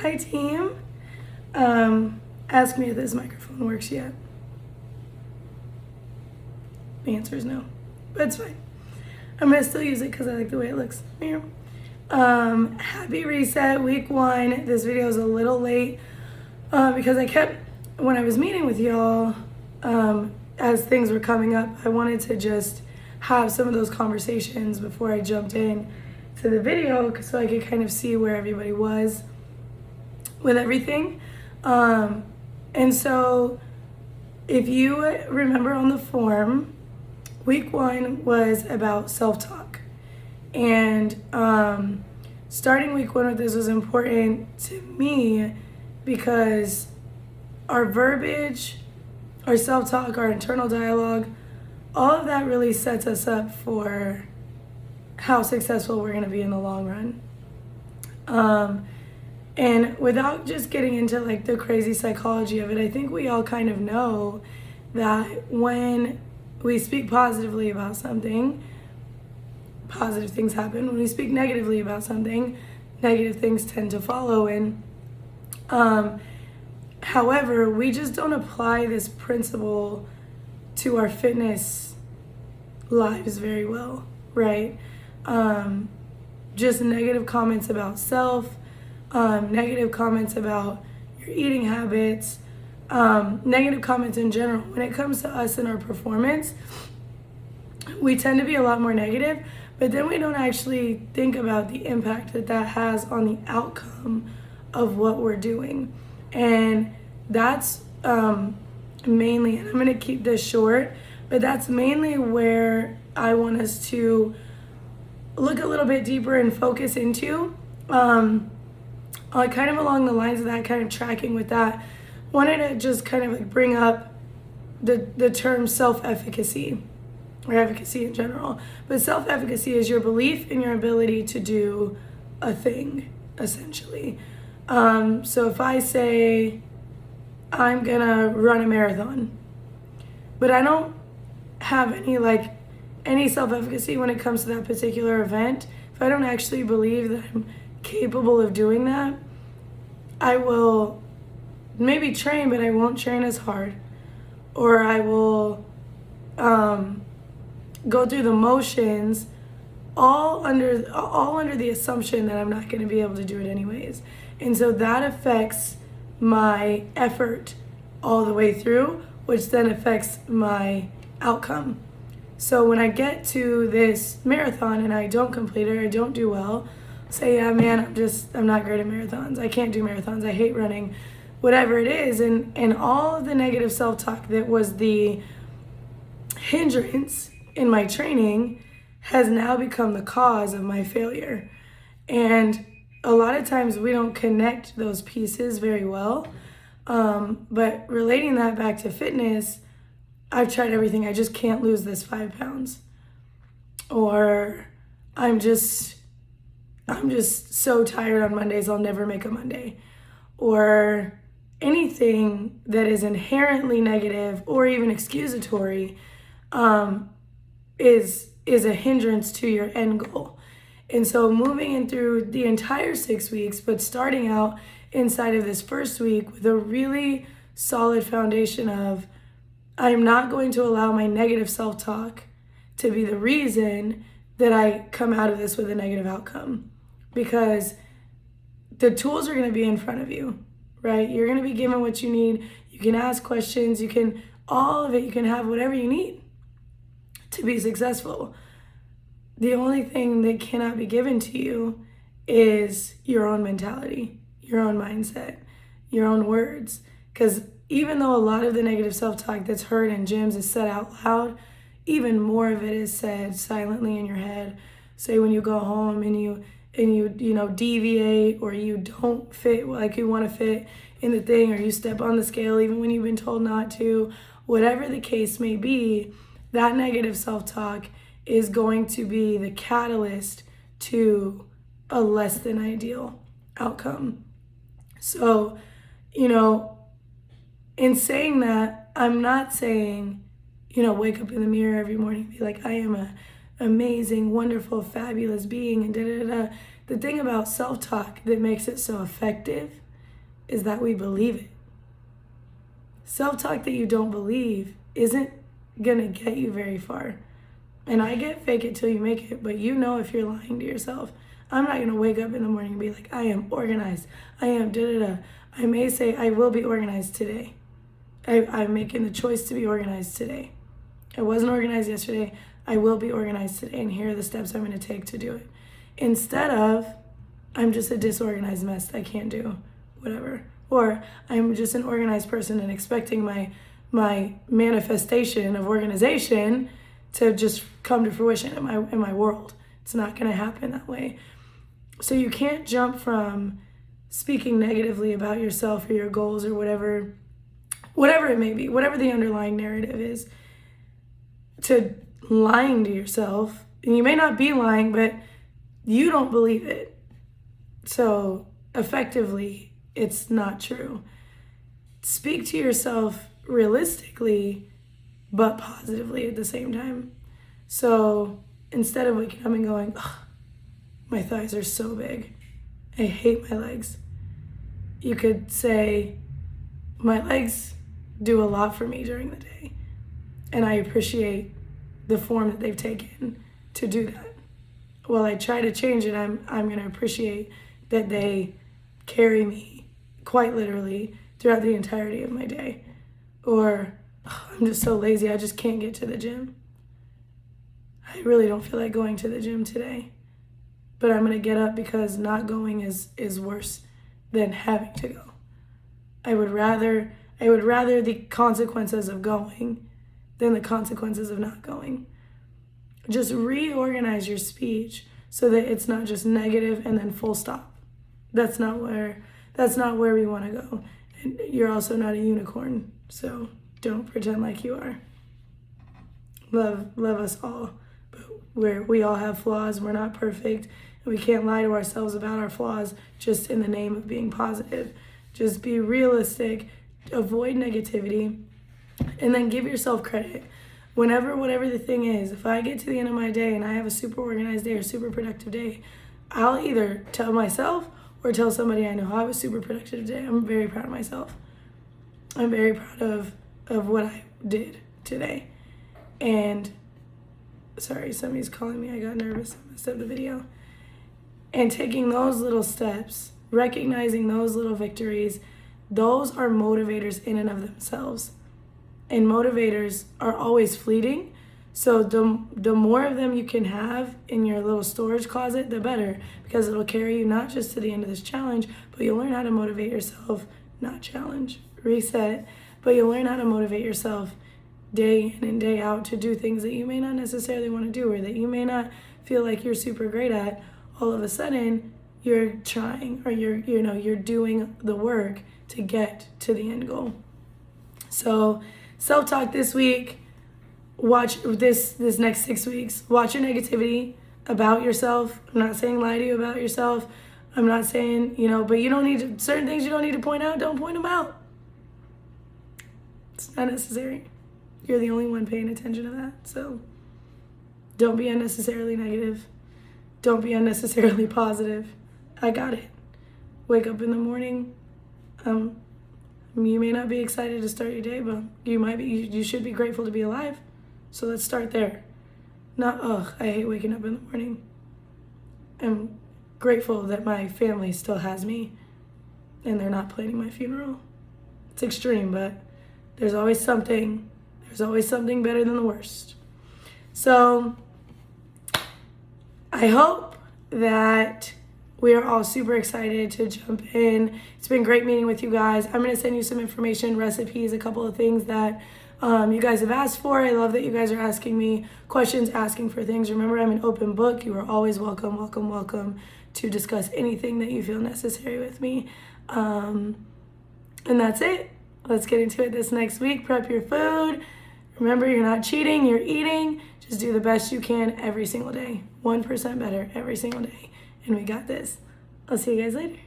Hi team. Ask me if this microphone works yet. The answer is no, but it's fine. I'm gonna still use it because I like the way it looks. Here. Happy reset week 1. This video is a little late because when I was meeting with y'all, as things were coming up, I wanted to just have some of those conversations before I jumped in to the video so I could kind of see where everybody was with everything. And so if you remember on the form, week 1 was about self-talk. And starting week 1 with this was important to me because our verbiage, our self-talk, our internal dialogue, all of that really sets us up for how successful we're going to be in the long run. And without just getting into like the crazy psychology of it, I think we all kind of know that when we speak positively about something, positive things happen. When we speak negatively about something, negative things tend to follow. And however, we just don't apply this principle to our fitness lives very well, right? Just negative comments about self, negative comments about your eating habits, negative comments in general. When it comes to us and our performance, we tend to be a lot more negative, but then we don't actually think about the impact that that has on the outcome of what we're doing. And that's mainly, and I'm going to keep this short, but that's mainly where I want us to look a little bit deeper and focus into. Kind of along the lines of that, kind of tracking with that, wanted to just kind of like bring up the term self-efficacy, or efficacy in general. But self-efficacy is your belief in your ability to do a thing, essentially. So if I say I'm gonna run a marathon, but I don't have any self-efficacy when it comes to that particular event, if I don't actually believe that I'm capable of doing that, I will maybe train, but I won't train as hard, or I will go through the motions, all under the assumption that I'm not going to be able to do it anyways. And so that affects my effort all the way through, which then affects my outcome. So when I get to this marathon and I don't complete it, or I don't do well, say, yeah, man, I'm not great at marathons. I can't do marathons. I hate running, whatever it is. And all of the negative self-talk that was the hindrance in my training has now become the cause of my failure. And a lot of times we don't connect those pieces very well. But relating that back to fitness, I've tried everything. I just can't lose this 5 pounds. Or I'm just so tired on Mondays, I'll never make a Monday. Or anything that is inherently negative or even excusatory is a hindrance to your end goal. And so moving in through the entire 6 weeks, but starting out inside of this first week with a really solid foundation of, I'm not going to allow my negative self-talk to be the reason that I come out of this with a negative outcome. Because the tools are going to be in front of you, right? You're going to be given what you need. You can ask questions. You can, all of it, you can have whatever you need to be successful. The only thing that cannot be given to you is your own mentality, your own mindset, your own words. Because even though a lot of the negative self-talk that's heard in gyms is said out loud, even more of it is said silently in your head. Say when you go home and you deviate, or you don't fit like you want to fit in the thing, or you step on the scale even when you've been told not to, whatever the case may be, that negative self-talk is going to be the catalyst to a less than ideal outcome. So, in saying that, I'm not saying, wake up in the mirror every morning and be like, I am a amazing, wonderful, fabulous being, and da-da-da-da. The thing about self-talk that makes it so effective is that we believe it. Self-talk that you don't believe isn't gonna get you very far. And I get fake it till you make it, but you know if you're lying to yourself. I'm not gonna wake up in the morning and be like, I am organized. I am da-da-da. I may say I will be organized today. I'm making the choice to be organized today. I wasn't organized yesterday. I will be organized today, and here are the steps I'm gonna take to do it. Instead of, I'm just a disorganized mess that I can't do whatever. Or I'm just an organized person and expecting my manifestation of organization to just come to fruition in my world. It's not gonna happen that way. So you can't jump from speaking negatively about yourself or your goals or whatever it may be, whatever the underlying narrative is, to lying to yourself. And you may not be lying, but you don't believe it. So effectively, it's not true. Speak to yourself realistically, but positively at the same time. So instead of waking up and going, ugh, my thighs are so big, I hate my legs, you could say, my legs do a lot for me during the day, and I appreciate the form that they've taken to do that. While I try to change it, I'm gonna appreciate that they carry me quite literally throughout the entirety of my day. Or, oh, I'm just so lazy, I just can't get to the gym. I really don't feel like going to the gym today, but I'm gonna get up because not going is worse than having to go. I would rather the consequences of going than the consequences of not going. Just reorganize your speech so that it's not just negative and then full stop. That's not where we want to go. And you're also not a unicorn, so don't pretend like you are. Love us all, but we all have flaws. We're not perfect, and we can't lie to ourselves about our flaws just in the name of being positive. Just be realistic, avoid negativity, and then give yourself credit. Whatever the thing is, if I get to the end of my day and I have a super organized day or super productive day, I'll either tell myself or tell somebody I know, I have a super productive day. I'm very proud of myself. I'm very proud of what I did today. And sorry, somebody's calling me. I got nervous. I messed up the video. And taking those little steps, recognizing those little victories, those are motivators in and of themselves. And motivators are always fleeting. So the more of them you can have in your little storage closet, the better, because it'll carry you not just to the end of this challenge, but you'll learn how to motivate yourself, not challenge, reset, but you'll learn how to motivate yourself day in and day out to do things that you may not necessarily want to do or that you may not feel like you're super great at. All of a sudden, you're trying or you're doing the work to get to the end goal. So self-talk this week. Watch this next 6 weeks. Watch your negativity about yourself. I'm not saying lie to you about yourself. I'm not saying, but you don't need to, certain things you don't need to point out, don't point them out. It's not necessary. You're the only one paying attention to that. So don't be unnecessarily negative. Don't be unnecessarily positive. I got it. Wake up in the morning. You may not be excited to start your day, but you should be grateful to be alive. So let's start there. Not, I hate waking up in the morning. I'm grateful that my family still has me and they're not planning my funeral. It's extreme, but there's always something better than the worst. So I hope that we are all super excited to jump in. It's been great meeting with you guys. I'm going to send you some information, recipes, a couple of things that you guys have asked for. I love that you guys are asking me questions, asking for things. Remember, I'm an open book. You are always welcome to discuss anything that you feel necessary with me. And that's it. Let's get into it this next week. Prep your food. Remember, you're not cheating, you're eating. Just do the best you can every single day. 1% better every single day. And we got this. I'll see you guys later.